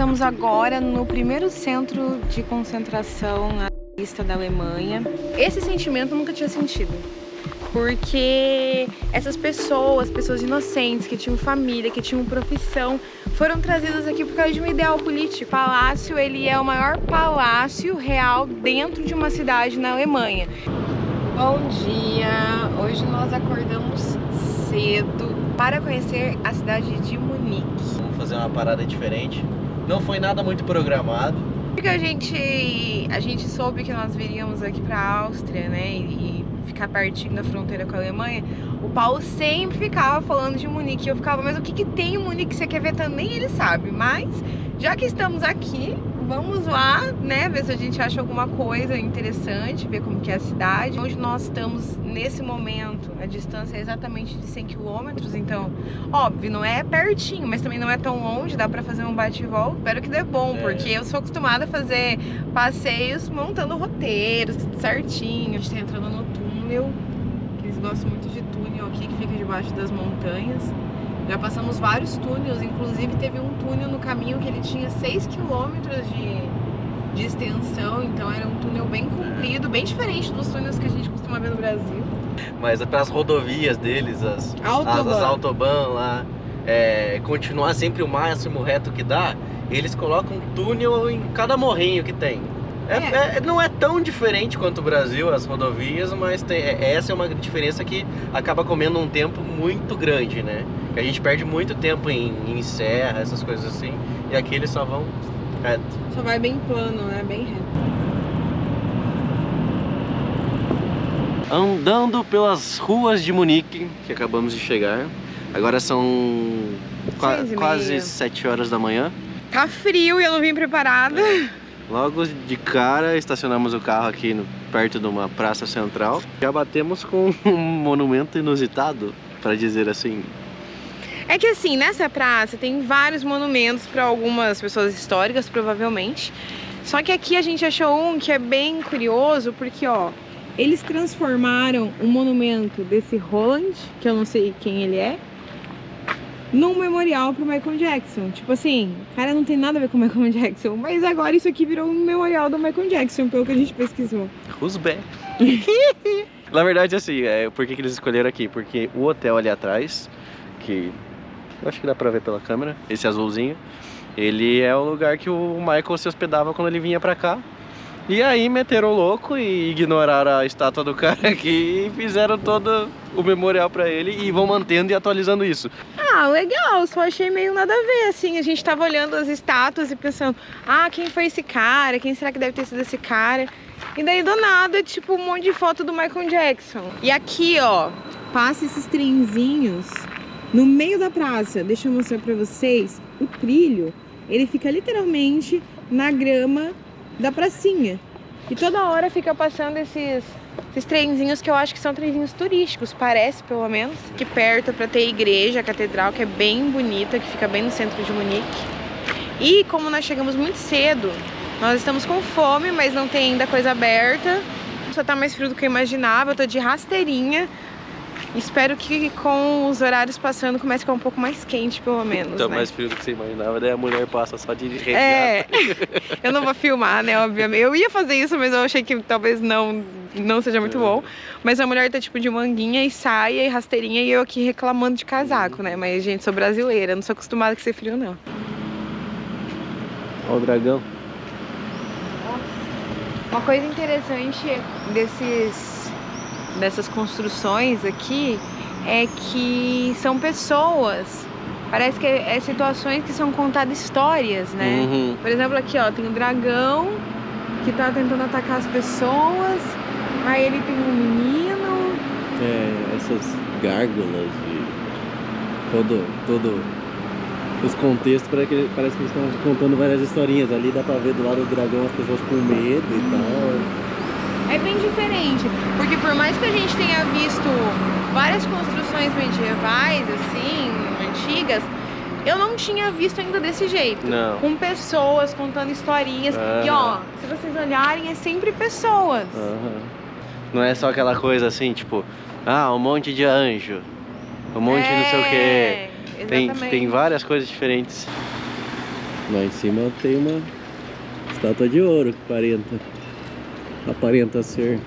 estamos agora no primeiro centro de concentração nazista da Alemanha. Esse sentimento eu nunca tinha sentido, porque essas pessoas inocentes, que tinham família, que tinham profissão, foram trazidas aqui por causa de um ideal político. O palácio, ele é o maior palácio real dentro de uma cidade na Alemanha. Bom dia! Hoje nós acordamos cedo para conhecer a cidade de Munique. Vamos fazer uma parada diferente. Não foi nada muito programado. Porque a gente soube que nós viríamos aqui para a Áustria, né? E ficar pertinho da fronteira com a Alemanha. O Paulo sempre ficava falando de Munique. Eu ficava, mas o que tem em Munique? Você quer ver também? Ele sabe. Mas, já que estamos aqui, vamos lá, né? Ver se a gente acha alguma coisa interessante, ver como que é a cidade. Onde nós estamos nesse momento, a distância é exatamente de 100 km. Então, óbvio, não é pertinho, mas também não é tão longe. Dá pra fazer um bate e volta. Espero que dê bom, porque eu sou acostumada a fazer passeios montando roteiros, tudo certinho. A gente tá entrando no túnel, que eles gostam muito de túnel aqui, que fica debaixo das montanhas. Já passamos vários túneis, inclusive teve um túnel no caminho que ele tinha 6 km de extensão, então era um túnel bem comprido, bem diferente dos túneis que a gente costuma ver no Brasil. Mas para as rodovias deles, as autobahn lá, continuar sempre o máximo reto que dá, eles colocam um túnel em cada morrinho que tem. Não é tão diferente quanto o Brasil, as rodovias, mas essa é uma diferença que acaba comendo um tempo muito grande, né? A gente perde muito tempo em serra, essas coisas assim, e aqui eles só vão reto. Só vai bem plano, né? Bem reto. Andando pelas ruas de Munique, que acabamos de chegar. Agora são quase 7 horas da manhã. Tá frio e eu não vim preparada. Logo de cara, estacionamos o carro aqui perto de uma praça central. Já batemos com um monumento inusitado, para dizer assim. É que assim, nessa praça tem vários monumentos para algumas pessoas históricas, provavelmente. Só que aqui a gente achou um que é bem curioso, porque ó, eles transformaram um monumento desse Roland, que eu não sei quem ele é, num memorial pro Michael Jackson. Tipo assim, cara, não tem nada a ver com o Michael Jackson, mas agora isso aqui virou um memorial do Michael Jackson, pelo que a gente pesquisou. Who's back? Na verdade, assim, por que eles escolheram aqui? Porque o hotel ali atrás, que eu acho que dá pra ver pela câmera, esse azulzinho, ele é o lugar que o Michael se hospedava quando ele vinha pra cá. E aí meteram o louco e ignoraram a estátua do cara aqui e fizeram todo o memorial pra ele e vão mantendo e atualizando isso. Ah, legal, só achei meio nada a ver, assim, a gente tava olhando as estátuas e pensando, ah, quem foi esse cara? Quem será que deve ter sido esse cara? E daí do nada, tipo, um monte de foto do Michael Jackson. E aqui, ó, passa esses trenzinhos no meio da praça. Deixa eu mostrar pra vocês, o trilho, ele fica literalmente na grama da pracinha. E toda hora fica passando esses trenzinhos que eu acho que são trenzinhos turísticos, parece pelo menos. Aqui perto pra ter a igreja, a catedral, que é bem bonita, que fica bem no centro de Munique. E como nós chegamos muito cedo, nós estamos com fome, mas não tem ainda coisa aberta. Só tá mais frio do que eu imaginava, eu tô de rasteirinha. Espero que com os horários passando comece a ficar um pouco mais quente, pelo menos, Tá, né? mais frio do que você imaginava, daí a mulher passa só de regata. Eu não vou filmar, né, obviamente. Eu ia fazer isso, mas eu achei que talvez não seja muito bom. Mas a mulher tá tipo de manguinha e saia e rasteirinha e eu aqui reclamando de casaco, né? Mas, gente, sou brasileira, não sou acostumada com ser frio, não. Ó o dragão. Uma coisa interessante dessas construções aqui é que são pessoas, parece que é situações que são contadas histórias, né? Uhum. Por exemplo, aqui ó, tem um dragão que tá tentando atacar as pessoas, aí ele tem um menino. Essas gárgulas e todo os contextos, parece que eles estão contando várias historinhas. Ali dá pra ver do lado do dragão as pessoas com medo e tal. É bem diferente, porque por mais que a gente tenha visto várias construções medievais, assim, antigas, eu não tinha visto ainda desse jeito. Não. Com pessoas contando historinhas. E ó, se vocês olharem, é sempre pessoas. Não é só aquela coisa assim, tipo, um monte de anjo, um monte de não sei o quê. Tem várias coisas diferentes. Lá em cima tem uma estátua de ouro que aparenta ser.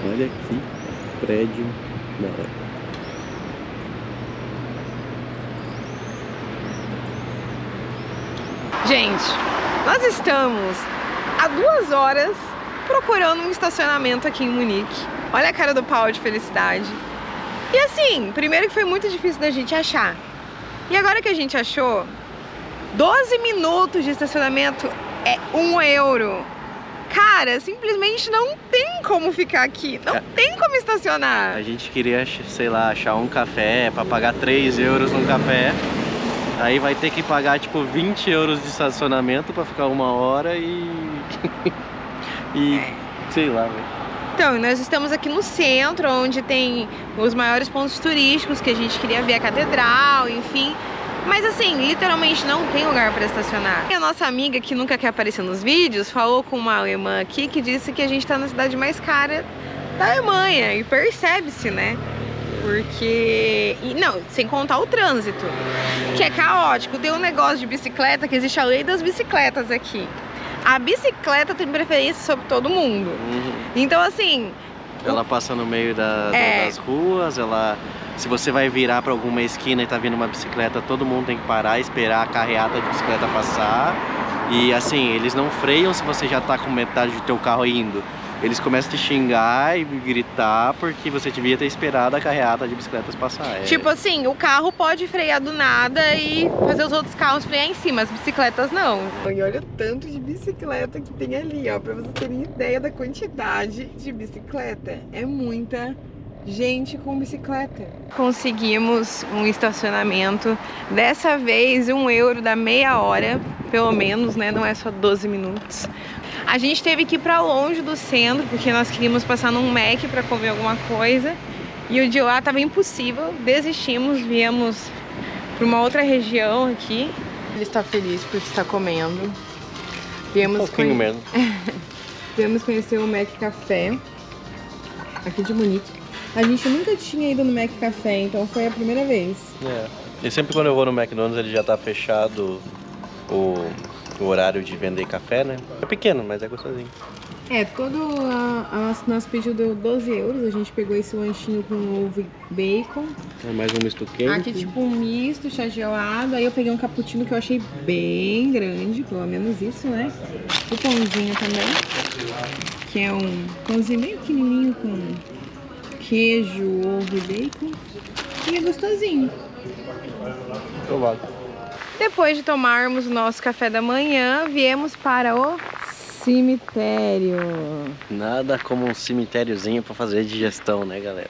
Olha que prédio da hora. Gente, nós estamos há 2 horas procurando um estacionamento aqui em Munique. Olha a cara do Paulo de felicidade. E assim, primeiro que foi muito difícil da gente achar. E agora que a gente achou, 12 minutos de estacionamento é 1 euro. Cara, simplesmente não tem como ficar aqui. Não tem como estacionar. A gente queria, sei lá, achar um café pra pagar 3 euros num café. Aí vai ter que pagar tipo 20 euros de estacionamento pra ficar 1 hora e sei lá, velho. Então, nós estamos aqui no centro, onde tem os maiores pontos turísticos que a gente queria ver, a catedral, enfim. Mas assim, literalmente não tem lugar para estacionar. E a nossa amiga, que nunca quer aparecer nos vídeos, falou com uma alemã aqui que disse que a gente tá na cidade mais cara da Alemanha. E percebe-se, né? Porque... não, sem contar o trânsito, que é caótico. Tem um negócio de bicicleta, que existe a lei das bicicletas aqui. A bicicleta tem preferência sobre todo mundo. Então assim... ela passa no meio das ruas, se você vai virar para alguma esquina e tá vindo uma bicicleta, todo mundo tem que parar e esperar a carreata de bicicleta passar. E assim, eles não freiam se você já tá com metade do teu carro indo. Eles começam a te xingar e gritar porque você devia ter esperado a carreata de bicicletas passar. Tipo assim, o carro pode frear do nada e fazer os outros carros frear em cima, as bicicletas não. E olha o tanto de bicicleta que tem ali, ó, pra vocês terem ideia da quantidade de bicicleta. É muita gente com bicicleta. Conseguimos um estacionamento, dessa vez 1 euro da meia hora, pelo menos, né? Não é só 12 minutos. A gente teve que ir pra longe do centro, porque nós queríamos passar num Mac pra comer alguma coisa. E o de lá tava impossível, desistimos, viemos pra uma outra região aqui. Ele está feliz porque está comendo. Viemos mesmo. Viemos conhecer o Mac Café, aqui de Munique. A gente nunca tinha ido no Mac Café, então foi a primeira vez. E sempre quando eu vou no McDonald's ele já tá fechado o horário de vender café, né? É pequeno, mas é gostosinho. Nosso pedido deu 12 euros, a gente pegou esse lanchinho com ovo e bacon. Mais um misto quente. Aqui tipo um misto, chá gelado, aí eu peguei um cappuccino que eu achei bem grande, pelo menos isso, né? O pãozinho também, que é um pãozinho bem pequenininho com queijo, ovo e bacon. E é gostosinho. Provado. Depois de tomarmos o nosso café da manhã, viemos para o cemitério. Nada como um cemitériozinho para fazer digestão, né, galera?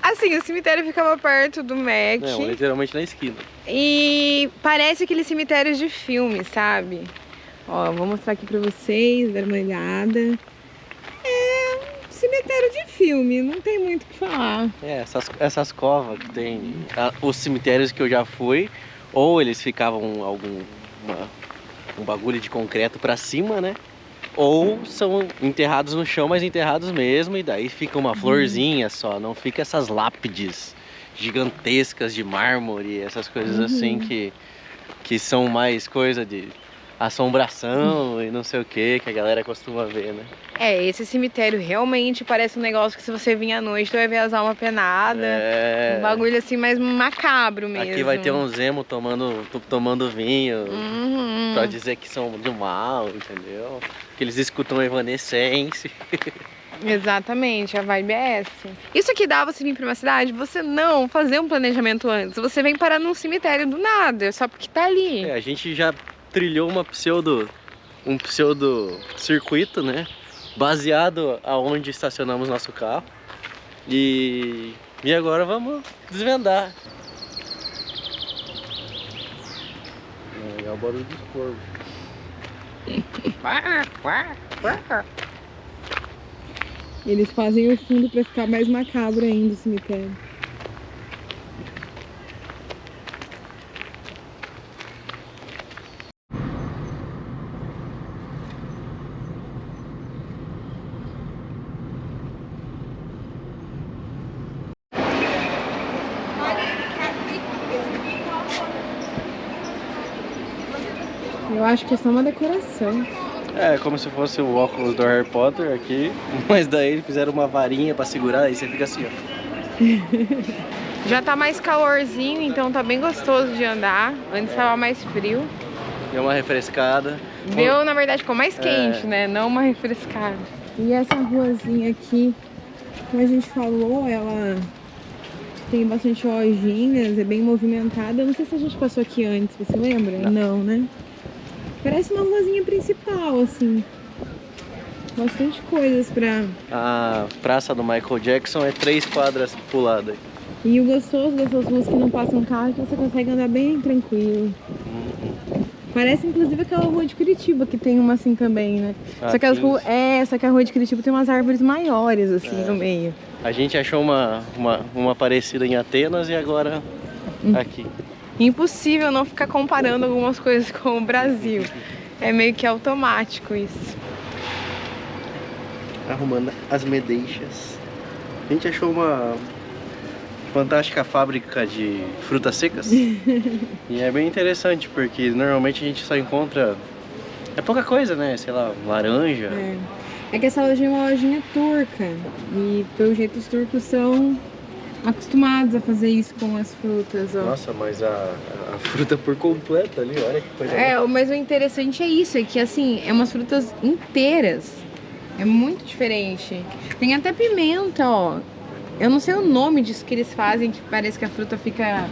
Assim, o cemitério ficava perto do Mac. Não, literalmente na esquina. E parece aqueles cemitérios de filme, sabe? Ó, vou mostrar aqui pra vocês, dar uma olhada. É cemitério de filme, não tem muito o que falar. Essas covas que tem, os cemitérios que eu já fui, ou eles ficavam um bagulho de concreto pra cima, né? Ou são enterrados no chão, mas enterrados mesmo, e daí fica uma florzinha só, não fica essas lápides gigantescas de mármore, essas coisas assim que são mais coisa de assombração e não sei o que a galera costuma ver, né? Esse cemitério realmente parece um negócio que se você vir à noite, tu vai ver as almas penadas. Um bagulho assim mais macabro mesmo. Aqui vai ter um Zemo tomando vinho pra dizer que são do mal, entendeu? Que eles escutam Evanescence. Exatamente, a vibe é essa. Isso aqui dá você vir pra uma cidade, você não fazer um planejamento antes. Você vem parar num cemitério do nada, só porque tá ali. A gente já trilhou um pseudo circuito, né? Baseado aonde estacionamos nosso carro. E agora vamos desvendar. É o barulho dos corvos. Eles fazem o fundo pra ficar mais macabro ainda o cemitério. Eu acho que é só uma decoração. É, como se fosse o óculos do Harry Potter aqui, mas daí eles fizeram uma varinha pra segurar e você fica assim, ó. Já tá mais calorzinho, então tá bem gostoso de andar. Antes tava mais frio. Deu uma refrescada. Deu, na verdade, ficou mais quente, né? Não uma refrescada. E essa ruazinha aqui, como a gente falou, ela tem bastante lojinhas, é bem movimentada. Eu não sei se a gente passou aqui antes, você lembra? Não, né? Parece uma ruazinha principal, assim. Bastante coisas pra... A praça do Michael Jackson é 3 quadras puladas. E o gostoso dessas ruas que não passam carro é que você consegue andar bem tranquilo. Parece inclusive aquela rua de Curitiba, que tem uma assim também, né? Só que, só que a rua de Curitiba tem umas árvores maiores, assim, no meio. A gente achou uma parecida em Atenas e agora aqui. Impossível não ficar comparando algumas coisas com o Brasil. É meio que automático isso. Arrumando as medeixas. A gente achou uma fantástica fábrica de frutas secas. E é bem interessante, porque normalmente a gente só encontra... É pouca coisa, né? Sei lá, laranja. É que essa loja é uma lojinha turca. E pelo jeito os turcos são acostumados a fazer isso com as frutas, ó. Nossa, mas a fruta por completo ali, olha que coisa. Mas o interessante é isso, é que assim, é umas frutas inteiras. É muito diferente. Tem até pimenta, ó. Eu não sei o nome disso que eles fazem, que parece que a fruta fica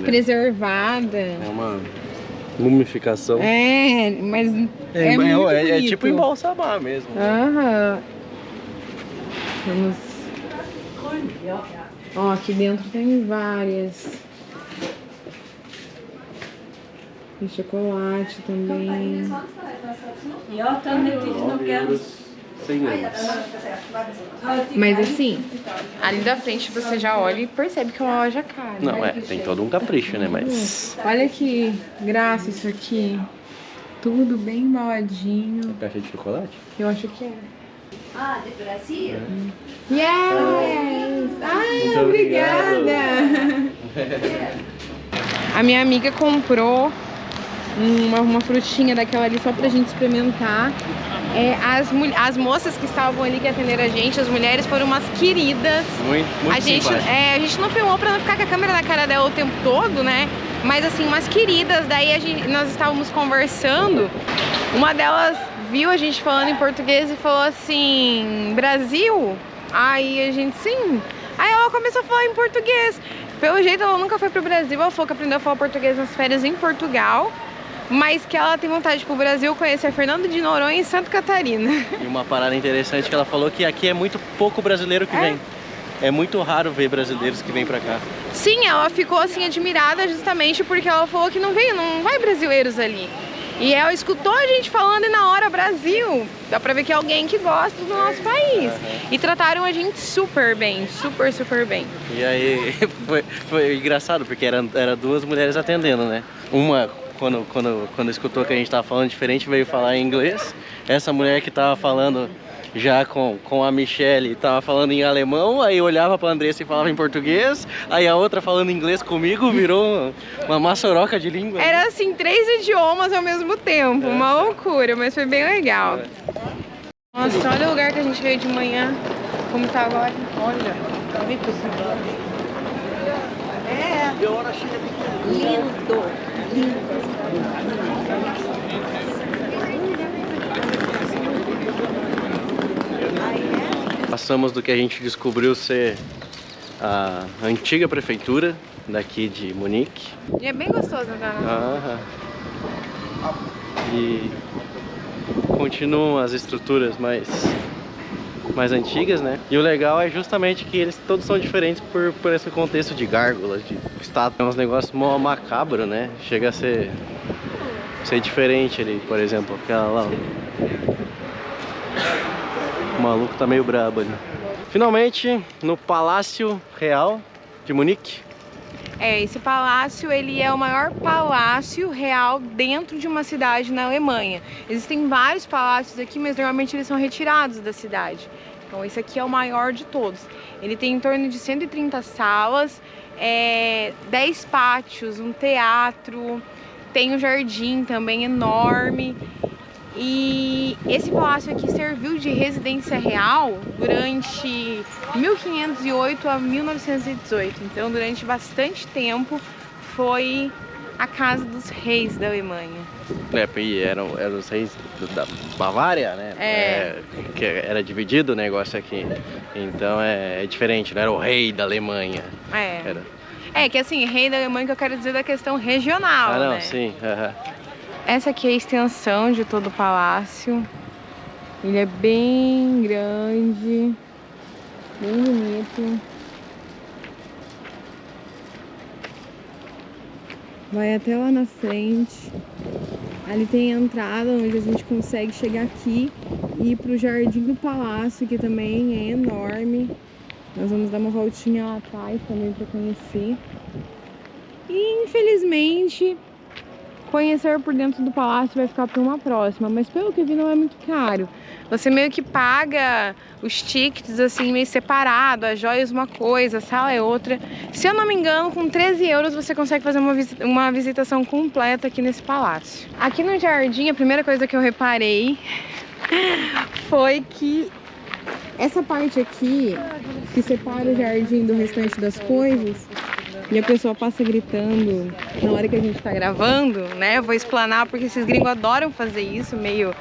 preservada. É uma mumificação. Mas é muito bonito. É tipo embalsamar mesmo. Vamos... Ó, aqui dentro tem várias. Tem chocolate também. Mas assim, ali da frente você já olha e percebe que é uma loja cara. Não, tem todo um capricho, né? Mas... Olha que graça isso aqui. Tudo bem embaladinho. É caixa de chocolate? Eu acho que é. Ah, de Brasil? Yes! Ah, obrigada! A minha amiga comprou uma frutinha daquela ali só pra gente experimentar. As moças que estavam ali que atenderam a gente, as mulheres, foram umas queridas. Muito a gente não filmou pra não ficar com a câmera na cara dela o tempo todo, né? Mas assim, umas queridas. Daí nós estávamos conversando. Uma delas viu a gente falando em português e falou assim: Brasil? Aí a gente, sim. Aí ela começou a falar em português. Pelo jeito ela nunca foi pro Brasil. Ela falou que aprendeu a falar português nas férias em Portugal, mas que ela tem vontade de ir pro Brasil conhecer Fernando de Noronha e Santa Catarina. E uma parada interessante que ela falou, que aqui é muito pouco brasileiro que vem. É muito raro ver brasileiros que vêm pra cá. Sim, ela ficou assim admirada justamente porque ela falou que não vai brasileiros ali. E ela escutou a gente falando e na hora Brasil, dá pra ver que é alguém que gosta do nosso país. E trataram a gente super bem, super bem. E aí foi engraçado, porque era 2 mulheres atendendo, né? Uma, quando escutou que a gente tava falando diferente, veio falar em inglês. Essa mulher que tava falando já com a Michelle, tava falando em alemão, aí olhava pra Andressa e falava em português, aí a outra falando inglês comigo, virou uma maçoroca de língua. Era assim, 3 idiomas ao mesmo tempo, uma loucura, mas foi bem legal. Nossa, olha o lugar que a gente veio de manhã, como tá agora. Olha, tá bem possível. Lindo, lindo. Passamos do que a gente descobriu ser a antiga prefeitura daqui de Munique. E é bem gostoso andar. E continuam as estruturas mais antigas, né? E o legal é justamente que eles todos são diferentes por esse contexto de gárgulas, de estátuas. É uns negócios mó macabro, né? Chega a ser diferente ali, por exemplo, aquela lá. O maluco tá meio brabo ali. Finalmente, no Palácio Real de Munique. Esse palácio, ele é o maior palácio real dentro de uma cidade na Alemanha. Existem vários palácios aqui, mas normalmente eles são retirados da cidade. Então esse aqui é o maior de todos. Ele tem em torno de 130 salas, 10 pátios, um teatro, tem um jardim também enorme. E esse palácio aqui serviu de residência real durante 1508 a 1918. Então, durante bastante tempo, foi a casa dos reis da Alemanha. E eram os reis da Bavária, né? Que era dividido o negócio aqui. Então é diferente, não era o rei da Alemanha. Que assim, rei da Alemanha que eu quero dizer da questão regional, não, né? Sim. Essa aqui é a extensão de todo o palácio. Ele é bem grande, bem bonito. Vai até lá na frente. Ali tem a entrada onde a gente consegue chegar aqui e ir pro jardim do palácio, que também é enorme. Nós vamos dar uma voltinha lá atrás também para conhecer. E infelizmente conhecer por dentro do palácio vai ficar para uma próxima, mas pelo que eu vi não é muito caro. Você meio que paga os tickets assim meio separado, as joias uma coisa, a sala é outra. Se eu não me engano, com 13 euros você consegue fazer uma visitação completa aqui nesse palácio. Aqui no jardim, a primeira coisa que eu reparei foi que essa parte aqui, que separa o jardim do restante das coisas, e a pessoa passa gritando na hora que a gente tá gravando, né? Eu vou explanar porque esses gringos adoram fazer isso, meio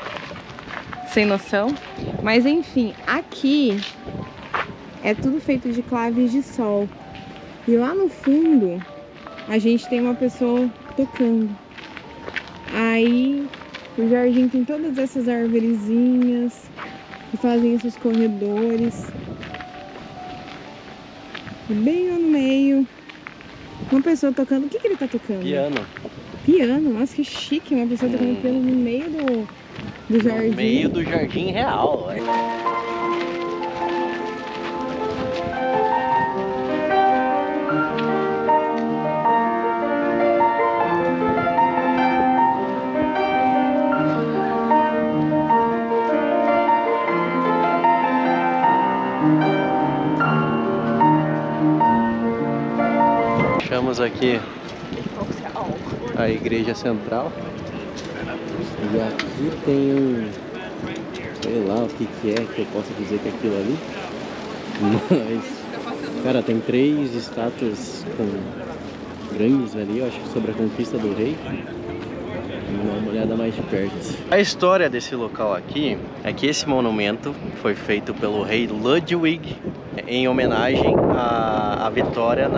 sem noção. Mas enfim, aqui é tudo feito de claves de sol. E lá no fundo, a gente tem uma pessoa tocando. Aí, o jardim tem todas essas arvorezinhas que fazem esses corredores. E bem lá no meio, uma pessoa tocando. O que ele tá tocando? Piano. Piano? Nossa, que chique. Uma pessoa tocando piano no meio do jardim. No meio do jardim real. Achamos aqui a igreja central. E aqui tem um, sei lá o que é que eu posso dizer que é aquilo ali. Mas, cara, tem 3 estátuas grandes ali, eu acho que sobre a conquista do rei. Vamos dar uma olhada mais de perto. A história desse local aqui é que esse monumento foi feito pelo rei Ludwig em homenagem à vitória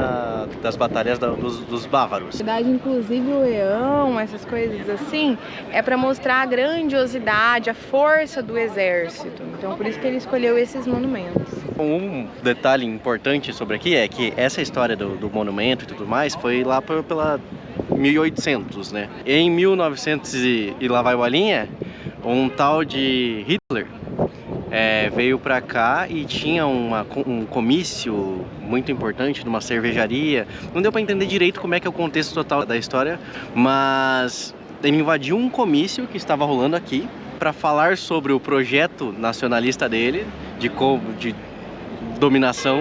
das batalhas dos bávaros. Na verdade, inclusive o leão, essas coisas assim, é para mostrar a grandiosidade, a força do exército. Então por isso que ele escolheu esses monumentos. Um detalhe importante sobre aqui é que essa história do monumento e tudo mais foi lá pela 1800, né? Em 1900 e lá vai bolinha, um tal de Hitler veio pra cá e tinha um comício muito importante numa cervejaria. Não deu pra entender direito como é que é o contexto total da história, mas ele invadiu um comício que estava rolando aqui para falar sobre o projeto nacionalista dele, de dominação.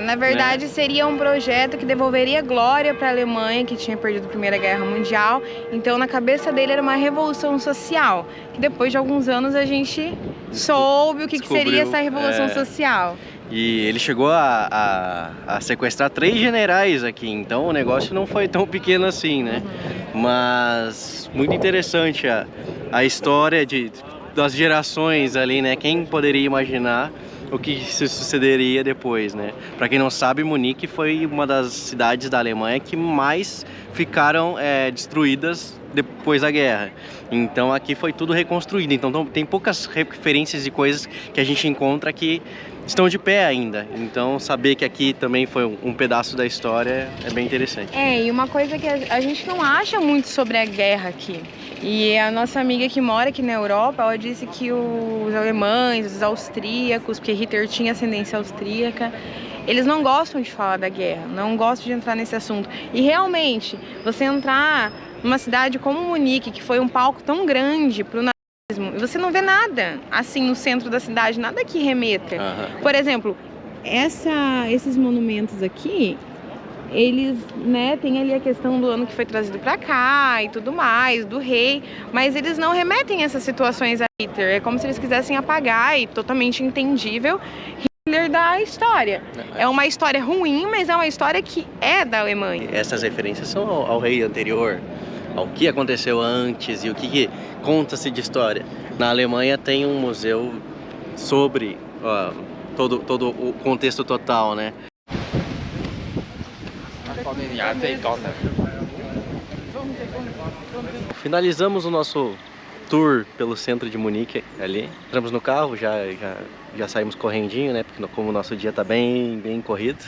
Na verdade, né? Seria um projeto que devolveria glória para a Alemanha, que tinha perdido a Primeira Guerra Mundial. Então, na cabeça dele era uma revolução social, que depois de alguns anos a gente soube o que seria essa revolução social. E ele chegou a sequestrar 3 generais aqui, então o negócio não foi tão pequeno assim, né? Mas muito interessante a história das gerações ali, né? Quem poderia imaginar o que se sucederia depois, né? Para quem não sabe, Munique foi uma das cidades da Alemanha que mais ficaram destruídas depois da guerra. Então aqui foi tudo reconstruído. Então tem poucas referências de coisas que a gente encontra que estão de pé ainda. Então saber que aqui também foi um pedaço da história é bem interessante. E uma coisa que a gente não acha muito sobre a guerra aqui. E a nossa amiga que mora aqui na Europa, ela disse que os alemães, os austríacos, porque Hitler tinha ascendência austríaca, eles não gostam de falar da guerra, não gostam de entrar nesse assunto. E realmente, você entrar numa cidade como Munique, que foi um palco tão grande para o nazismo, e você não vê nada assim no centro da cidade, nada que remeta. Por exemplo, esses monumentos aqui, eles, né, tem ali a questão do ano que foi trazido pra cá e tudo mais, do rei, mas eles não remetem essas situações a Hitler. É como se eles quisessem apagar, e totalmente entendível, Hitler da história. É uma história ruim, mas é uma história que é da Alemanha. Essas referências são ao rei anterior, ao que aconteceu antes e o que conta-se de história. Na Alemanha tem um museu sobre todo o contexto total, né? Finalizamos o nosso tour pelo centro de Munique ali. Entramos no carro, já saímos correndinho, né? Porque como o nosso dia tá bem corrido.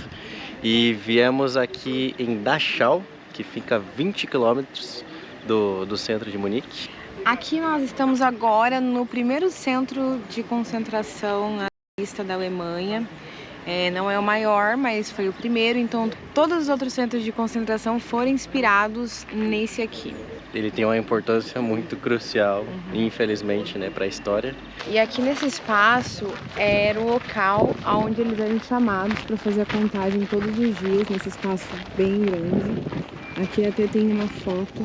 E viemos aqui em Dachau, que fica 20 quilômetros do centro de Munique. Aqui nós estamos agora no primeiro centro de concentração nazista da Alemanha. Não é o maior, mas foi o primeiro, então todos os outros centros de concentração foram inspirados nesse aqui. Ele tem uma importância muito crucial, infelizmente, né, para a história. E aqui nesse espaço era o local onde eles eram chamados para fazer a contagem todos os dias, nesse espaço bem grande. Aqui até tem uma foto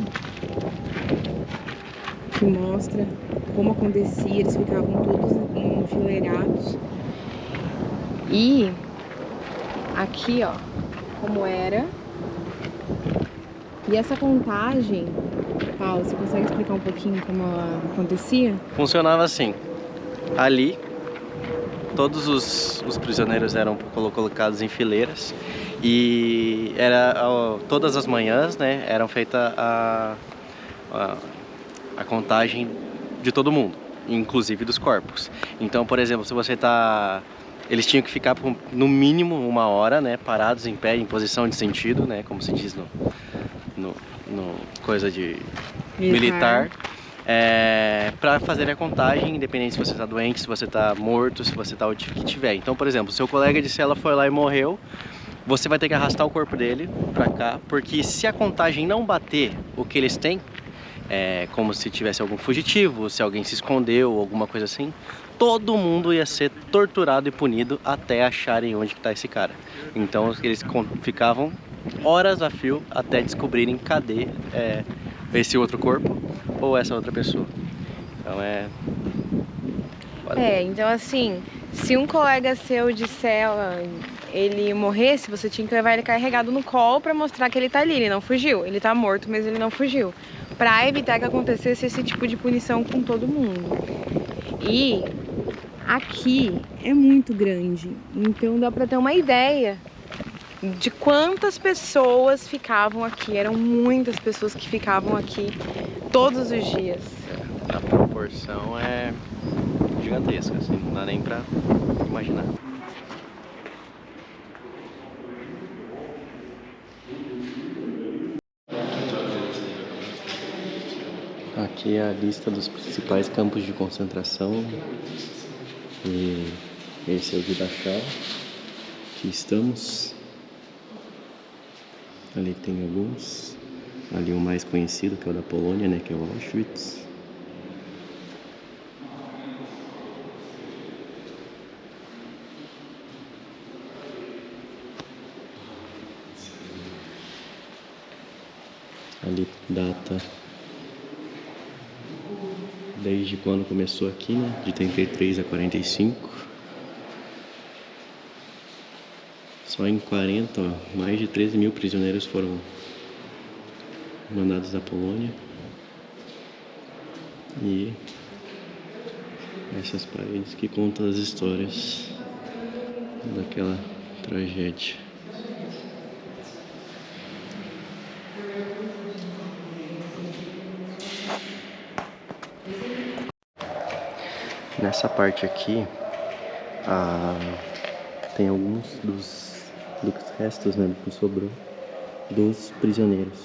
que mostra como acontecia, eles ficavam todos enfileirados. E aqui, ó, como era. E essa contagem, Paulo, você consegue explicar um pouquinho como ela acontecia? Funcionava assim. Ali, todos os prisioneiros eram colocados em fileiras e todas as manhãs, né, eram feita a contagem de todo mundo, inclusive dos corpos. Então, por exemplo, se você eles tinham que ficar por, no mínimo 1 hora, né, parados em pé, em posição de sentido, né, como se diz no coisa de militar, para fazer a contagem, independente se você está doente, se você está morto, se você está o que tiver. Então, por exemplo, seu colega de cela foi lá e morreu, você vai ter que arrastar o corpo dele para cá, porque se a contagem não bater o que eles têm, como se tivesse algum fugitivo, se alguém se escondeu, alguma coisa assim, todo mundo ia ser torturado e punido até acharem onde está esse cara. Então eles ficavam horas a fio até descobrirem cadê esse outro corpo ou essa outra pessoa. Então então assim, se um colega seu de cela ele morresse, você tinha que levar ele carregado no colo pra mostrar que ele tá ali, ele não fugiu. Ele tá morto, mas ele não fugiu. Pra evitar que acontecesse esse tipo de punição com todo mundo. E aqui é muito grande, então dá pra ter uma ideia de quantas pessoas ficavam aqui. Eram muitas pessoas que ficavam aqui todos os dias. A proporção é gigantesca, assim, não dá nem pra imaginar. Aqui é a lista dos principais campos de concentração. E esse é o de Dachau. Aqui estamos. Ali tem alguns. Ali o mais conhecido, que é o da Polônia, né, que é o Auschwitz. Ali data desde quando começou aqui, né, de 33 a 45. Só em 40, mais de 13 mil prisioneiros foram mandados da Polônia. E essas paredes que contam as histórias daquela tragédia. Nessa parte aqui tem alguns dos restos, né, do que sobrou dos prisioneiros.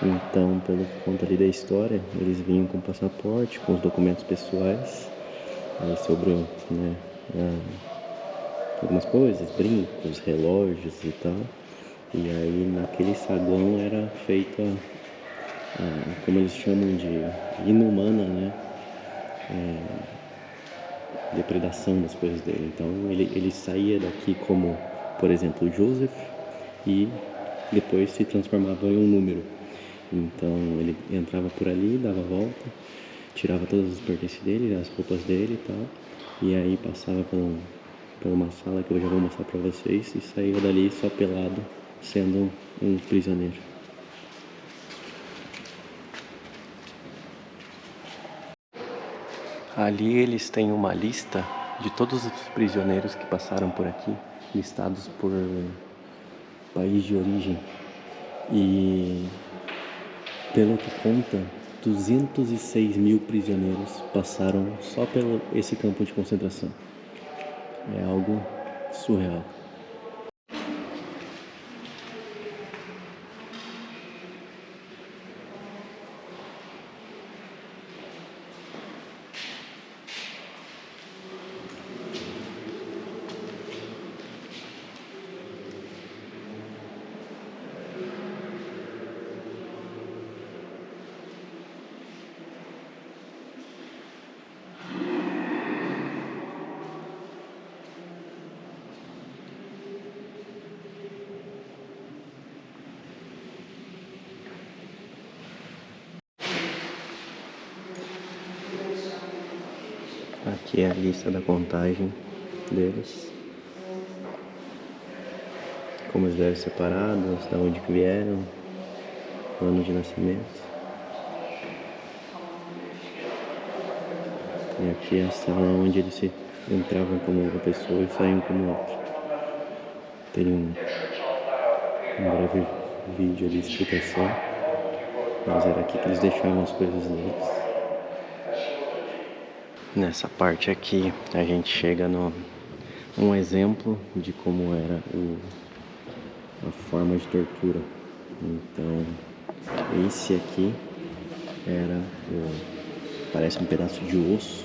Então, pelo que conta ali da história, eles vinham com passaporte, com os documentos pessoais. Aí sobrou, né, algumas coisas, brincos, relógios e tal. E aí naquele saguão era feita, como eles chamam de inumana, né, depredação das coisas dele. Então ele saía daqui como, por exemplo, Joseph, e depois se transformava em um número. Então ele entrava por ali, dava a volta, tirava todos os pertences dele, as roupas dele e tal, e aí passava por uma sala que eu já vou mostrar pra vocês e saía dali só pelado, sendo um prisioneiro. Ali eles têm uma lista de todos os prisioneiros que passaram por aqui, listados por país de origem. E pelo que conta, 206 mil prisioneiros passaram só pelo esse campo de concentração. É algo surreal. Aqui é a lista da contagem deles. Como eles devem ser separados, de onde que vieram, ano de nascimento. E aqui é a sala onde eles entravam como uma pessoa e saíam como outra. Tem um breve vídeo ali de explicação, mas era aqui que eles deixavam as coisas deles. Nessa parte aqui a gente chega no um exemplo de como era a forma de tortura. Então esse aqui era parece um pedaço de osso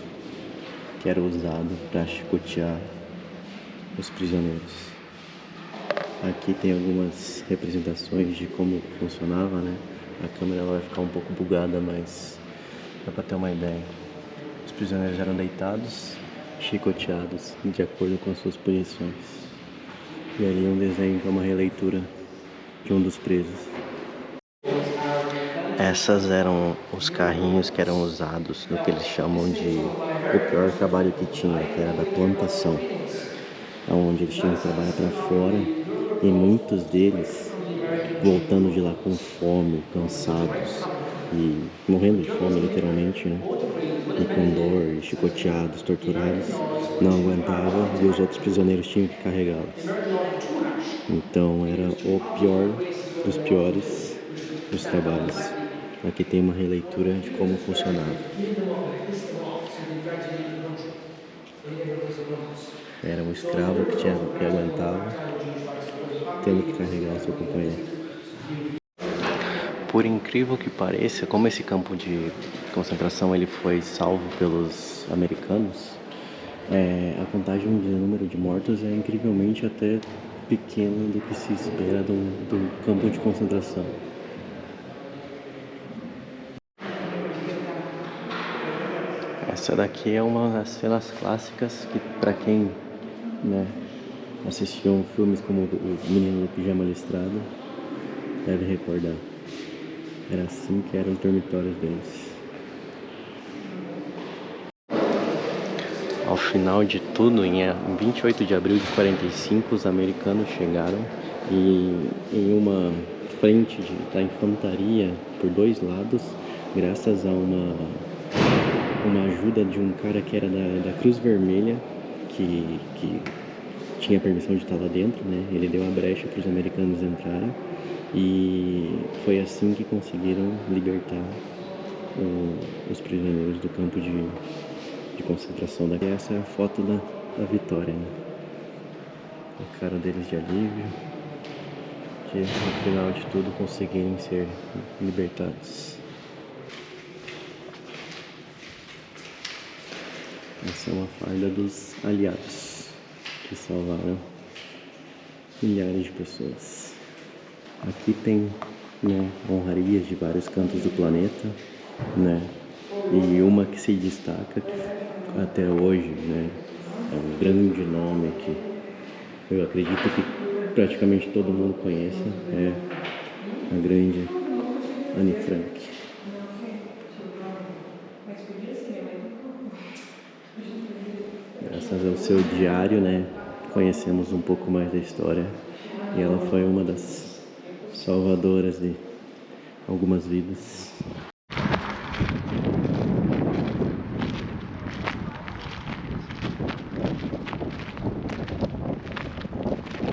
que era usado para chicotear os prisioneiros. Aqui tem algumas representações de como funcionava, né? A câmera ela vai ficar um pouco bugada, mas dá para ter uma ideia. Os prisioneiros eram deitados, chicoteados de acordo com as suas posições. E ali um desenho que é uma releitura de um dos presos. Essas eram os carrinhos que eram usados no que eles chamam de o pior trabalho que tinha, que era da plantação, onde eles tinham que trabalhar para fora, e muitos deles voltando de lá com fome, cansados e morrendo de fome literalmente, né? E com dor, chicoteados, torturados, não aguentavam e os outros prisioneiros tinham que carregá-los. Então era o pior dos piores dos trabalhos. Aqui tem uma releitura de como funcionava. Era um escravo que aguentava, tendo que carregar seu companheiro. Por incrível que pareça, como esse campo de concentração ele foi salvo pelos americanos, a contagem de número de mortos é incrivelmente até pequena do que se espera do campo de concentração. Essa daqui é uma das cenas clássicas que, para quem, né, assistiu filmes como O Menino do Pijama Listrado, deve recordar. Era assim que eram os dormitórios deles. Ao final de tudo, em 28 de abril de 45, os americanos chegaram e em uma frente da infantaria por dois lados, graças a uma ajuda de um cara que era da Cruz Vermelha, que tinha permissão de estar lá dentro, né? Ele deu a brecha para os americanos entrarem e foi assim que conseguiram libertar os prisioneiros do campo de concentração. Daqui essa é a foto da vitória, né? A cara deles de alívio, que no final de tudo conseguirem ser libertados. Essa é uma farda dos aliados que salvaram milhares de pessoas. Aqui tem, né, honrarias de vários cantos do planeta, né? E uma que se destaca que até hoje, né, é um grande nome que eu acredito que praticamente todo mundo conhece, é a grande Anne Frank. Graças ao seu diário, né, conhecemos um pouco mais da história, e ela foi uma das salvadoras de algumas vidas.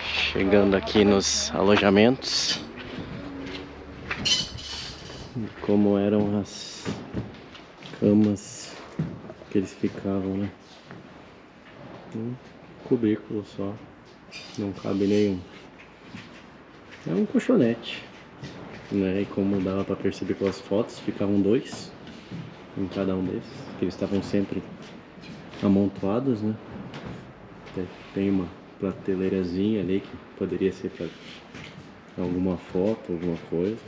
Chegando aqui nos alojamentos, como eram as camas que eles ficavam, né? Um cubículo só, não cabe nenhum. É um colchonete, né? E como dava para perceber pelas fotos, ficavam 2 em cada um desses, que eles estavam sempre amontoados, né? Tem uma prateleirazinha ali que poderia ser para alguma foto, alguma coisa,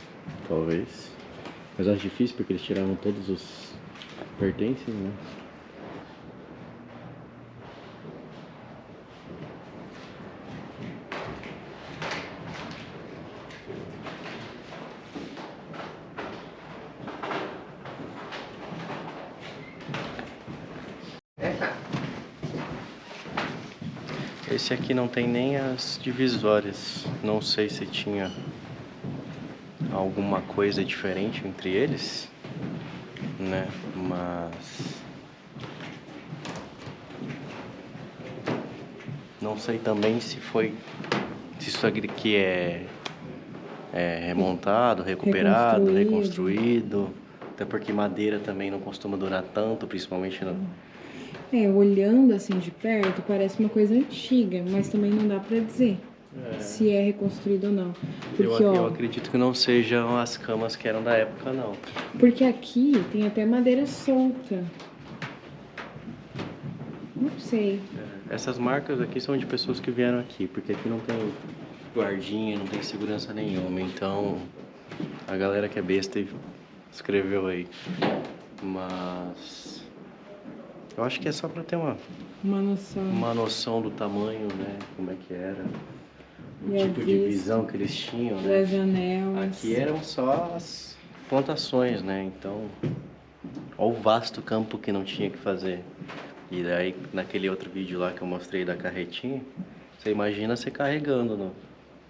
talvez. Mas acho difícil porque eles tiravam todos os pertences, né? Esse aqui não tem nem as divisórias. Não sei se tinha alguma coisa diferente entre eles, né? Mas não sei também se isso aqui é remontado, recuperado, reconstruído. Até porque madeira também não costuma durar tanto, principalmente no... Olhando assim de perto, parece uma coisa antiga, mas também não dá pra dizer se é reconstruído ou não. Porque, eu acredito que não sejam as camas que eram da época, não. Porque aqui tem até madeira solta. Não sei. Essas marcas aqui são de pessoas que vieram aqui, porque aqui não tem guardinha, não tem segurança nenhuma. Então, a galera que é besta escreveu aí. Mas eu acho que é só pra ter uma noção do tamanho, né? Como é que era. O tipo de visão que eles tinham, né? Das janelas. Aqui eram só as plantações, né? Então, olha o vasto campo que não tinha que fazer. E daí, naquele outro vídeo lá que eu mostrei da carretinha, você imagina você carregando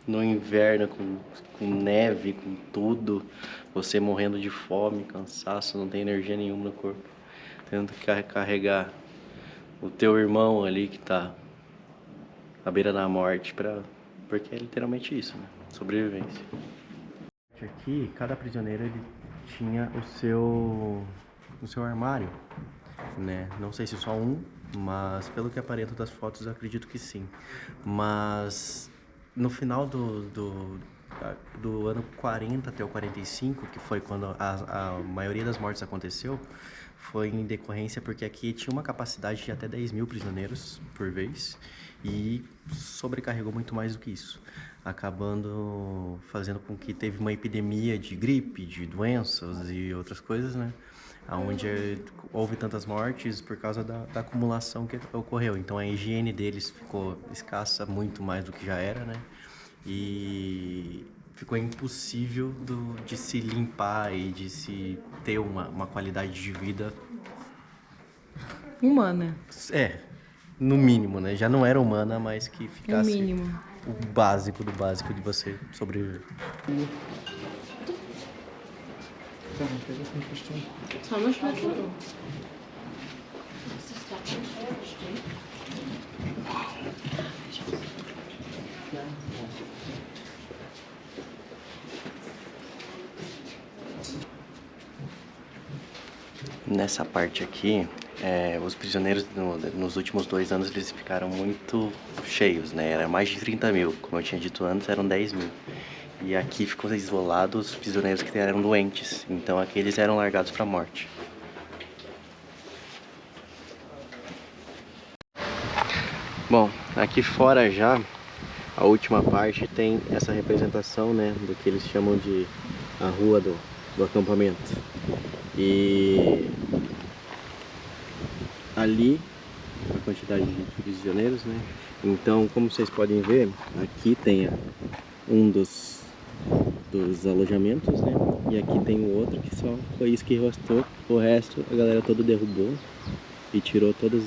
no inverno, com neve, com tudo, você morrendo de fome, cansaço, não tem energia nenhuma no corpo, tendo que carregar o teu irmão ali que tá à beira da morte, porque é literalmente isso, né? Sobrevivência. Aqui, cada prisioneiro ele tinha o seu armário, né? Não sei se só um, mas pelo que aparenta das fotos, eu acredito que sim. Mas no final do ano 40 até o 45, que foi quando a maioria das mortes aconteceu, foi em decorrência porque aqui tinha uma capacidade de até 10.000 prisioneiros por vez e sobrecarregou muito mais do que isso, acabando fazendo com que teve uma epidemia de gripe, de doenças e outras coisas, né? Onde houve tantas mortes por causa da acumulação que ocorreu. Então a higiene deles ficou escassa muito mais do que já era, né? E ficou impossível de se limpar e de se ter uma qualidade de vida humana. No mínimo, né? Já não era humana, mas que ficasse o mínimo. O básico do básico de você sobreviver. Só uma churrasqueira. Nessa parte aqui, os prisioneiros nos últimos 2 anos eles ficaram muito cheios, né? Era mais de 30.000, como eu tinha dito antes, eram 10.000. E aqui ficou isolado os prisioneiros que eram doentes, então aqueles eram largados para a morte. Bom, aqui fora já, a última parte tem essa representação, né, do que eles chamam de a rua do acampamento. E ali, a quantidade de prisioneiros, né, Então, como vocês podem ver, aqui tem um dos alojamentos, né? E aqui tem o outro que só foi isso que restou. O resto a galera toda derrubou e tirou todas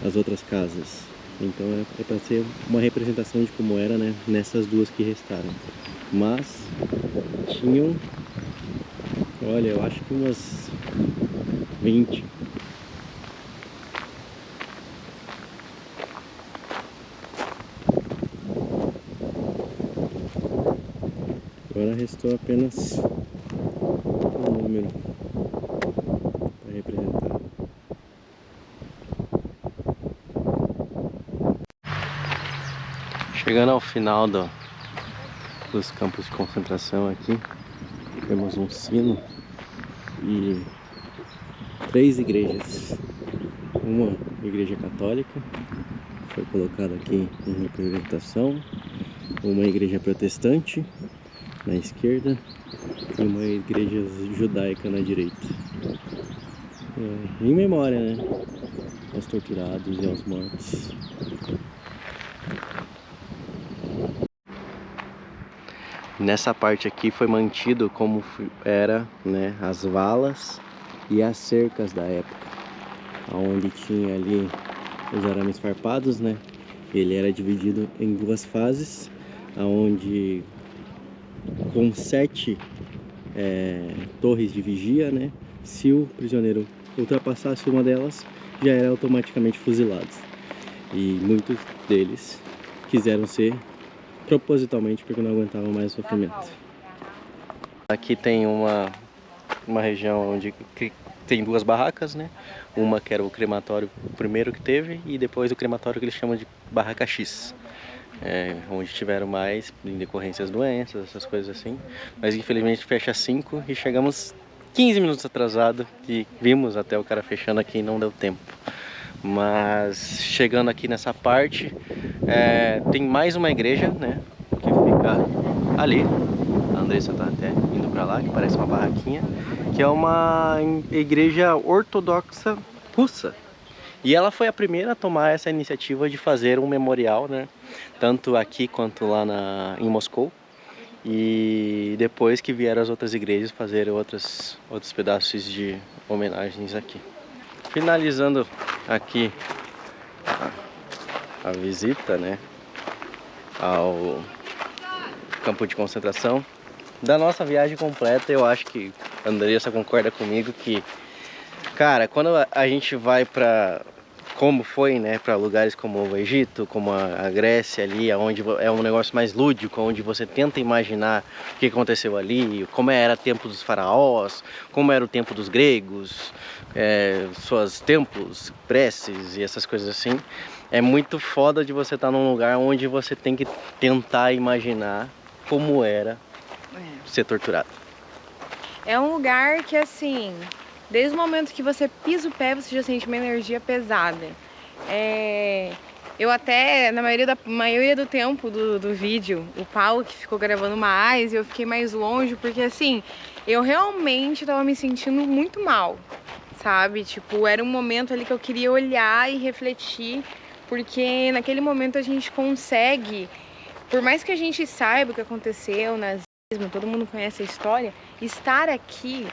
as outras casas. Então é para ser uma representação de como era, né? Nessas duas que restaram. Mas tinham, olha, eu acho que umas 20. Agora restou apenas um número para representar. Chegando ao final dos campos de concentração aqui, temos um sino e 3 igrejas. Uma igreja católica, que foi colocada aqui em representação, uma igreja protestante na esquerda e uma igreja judaica na direita. Em memória, né, aos torturados e aos mortos. Nessa parte aqui foi mantido como era, né, as valas e as cercas da época, onde tinha ali os arames farpados, né? Ele era dividido em 2 fases, onde com 7 torres de vigia, né? Se o prisioneiro ultrapassasse uma delas, já era automaticamente fuzilado. E muitos deles quiseram ser propositalmente porque não aguentavam mais o sofrimento. Aqui tem uma região onde tem 2 barracas, né? Uma que era o crematório, o primeiro que teve, e depois o crematório que eles chamam de barraca X. Onde tiveram mais em decorrência das doenças, essas coisas assim. Mas infelizmente fecha 5 e chegamos 15 minutos atrasado e vimos até o cara fechando aqui e não deu tempo. Mas chegando aqui nessa parte, tem mais uma igreja, né, que fica ali. A Andressa tá até indo pra lá, que parece uma barraquinha, que é uma igreja ortodoxa russa. E ela foi a primeira a tomar essa iniciativa de fazer um memorial, né, tanto aqui quanto lá em Moscou. E depois que vieram as outras igrejas fazer outros pedaços de homenagens aqui. Finalizando aqui a visita, né, ao campo de concentração. Da nossa viagem completa, eu acho que a Andressa concorda comigo que, cara, quando a gente vai pra, como foi, né, para lugares como o Egito, como a Grécia ali, onde é um negócio mais lúdico, onde você tenta imaginar o que aconteceu ali, como era o tempo dos faraós, como era o tempo dos gregos, suas templos, preces e essas coisas assim. É muito foda de você estar num lugar onde você tem que tentar imaginar como era ser torturado. É um lugar que, assim, desde o momento que você pisa o pé, você já sente uma energia pesada. Eu até, na maioria do tempo do vídeo, o Paulo que ficou gravando mais, eu fiquei mais longe, porque assim, eu realmente tava me sentindo muito mal, sabe? Tipo, era um momento ali que eu queria olhar e refletir, porque naquele momento a gente consegue, por mais que a gente saiba o que aconteceu, nazismo, todo mundo conhece a história, estar aqui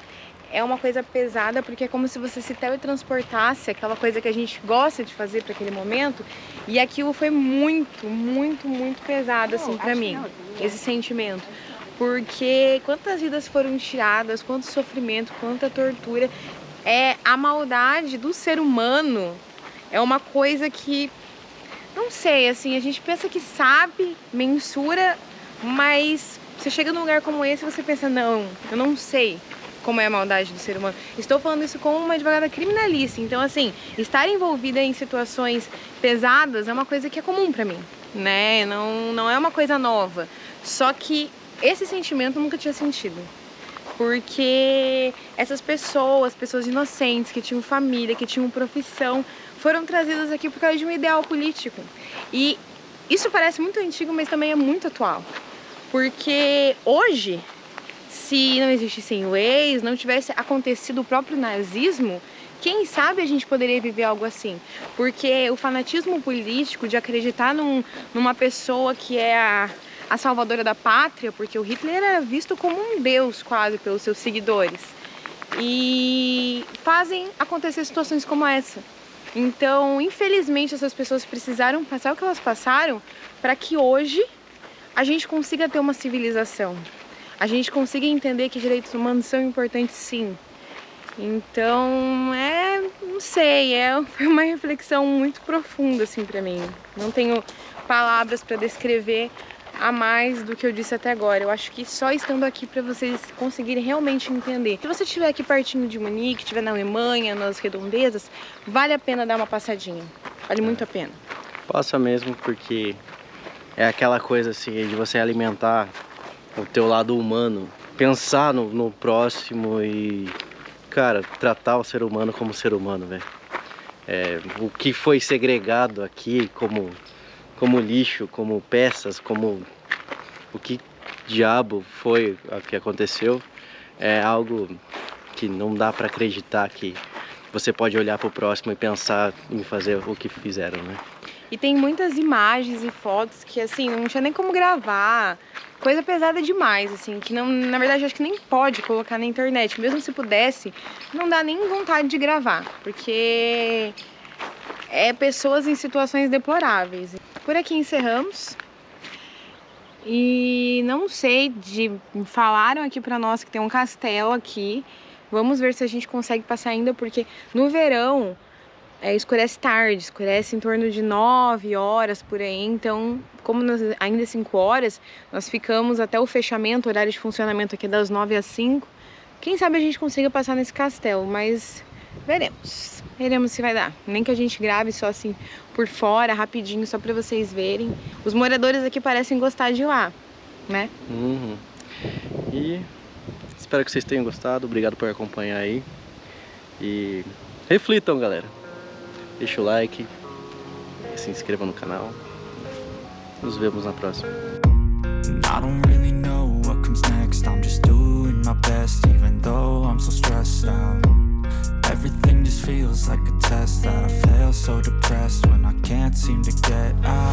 é uma coisa pesada, porque é como se você se teletransportasse, aquela coisa que a gente gosta de fazer para aquele momento, e aquilo foi muito, muito, muito pesado, assim, para mim, esse sentimento. Porque quantas vidas foram tiradas, quanto sofrimento, quanta tortura, a maldade do ser humano é uma coisa que, não sei, assim, a gente pensa que sabe, mensura, mas você chega num lugar como esse e você pensa, não, eu não sei como é a maldade do ser humano. Estou falando isso como uma advogada criminalista, então assim, estar envolvida em situações pesadas é uma coisa que é comum pra mim, né? Não é uma coisa nova. Só que esse sentimento eu nunca tinha sentido. Porque essas pessoas inocentes, que tinham família, que tinham profissão, foram trazidas aqui por causa de um ideal político. E isso parece muito antigo, mas também é muito atual. Porque hoje, se não existissem leis, não tivesse acontecido o próprio nazismo, quem sabe a gente poderia viver algo assim? Porque o fanatismo político de acreditar numa pessoa que é a salvadora da pátria, porque o Hitler era visto como um deus quase pelos seus seguidores, e fazem acontecer situações como essa. Então, infelizmente, essas pessoas precisaram passar o que elas passaram para que hoje a gente consiga ter uma civilização, a gente consiga entender que direitos humanos são importantes, sim. Então, não sei, foi uma reflexão muito profunda, assim, pra mim. Não tenho palavras para descrever a mais do que eu disse até agora. Eu acho que só estando aqui para vocês conseguirem realmente entender. Se você estiver aqui pertinho de Munique, estiver na Alemanha, nas redondezas, vale a pena dar uma passadinha. Vale muito a pena. Passa mesmo, porque é aquela coisa assim de você alimentar o teu lado humano, pensar no próximo e, cara, tratar o ser humano como ser humano, velho. O que foi segregado aqui como lixo, como peças, como o que diabo foi o que aconteceu, é algo que não dá pra acreditar que você pode olhar pro próximo e pensar em fazer o que fizeram, né? E tem muitas imagens e fotos que, assim, não tinha nem como gravar. Coisa pesada demais, assim, que não, na verdade, acho que nem pode colocar na internet. Mesmo se pudesse, não dá nem vontade de gravar, porque pessoas em situações deploráveis. Por aqui encerramos. E não sei, falaram aqui pra nós que tem um castelo aqui. Vamos ver se a gente consegue passar ainda, porque no verão escurece tarde, escurece em torno de 9 horas por aí. Então, como ainda é 5 horas, nós ficamos até o fechamento, o horário de funcionamento aqui é das 9 às 5. Quem sabe a gente consiga passar nesse castelo, mas veremos. Veremos se vai dar. Nem que a gente grave só assim por fora, rapidinho, só pra vocês verem. Os moradores aqui parecem gostar de lá, né? E espero que vocês tenham gostado. Obrigado por acompanhar aí. E reflitam, galera. Deixa o like, se inscreva no canal. Nos vemos na próxima. I don't really know what comes next. I'm just doing my best, even though I'm so stressed out. Everything just feels like a test that I fail, so depressed when I can't seem to get out.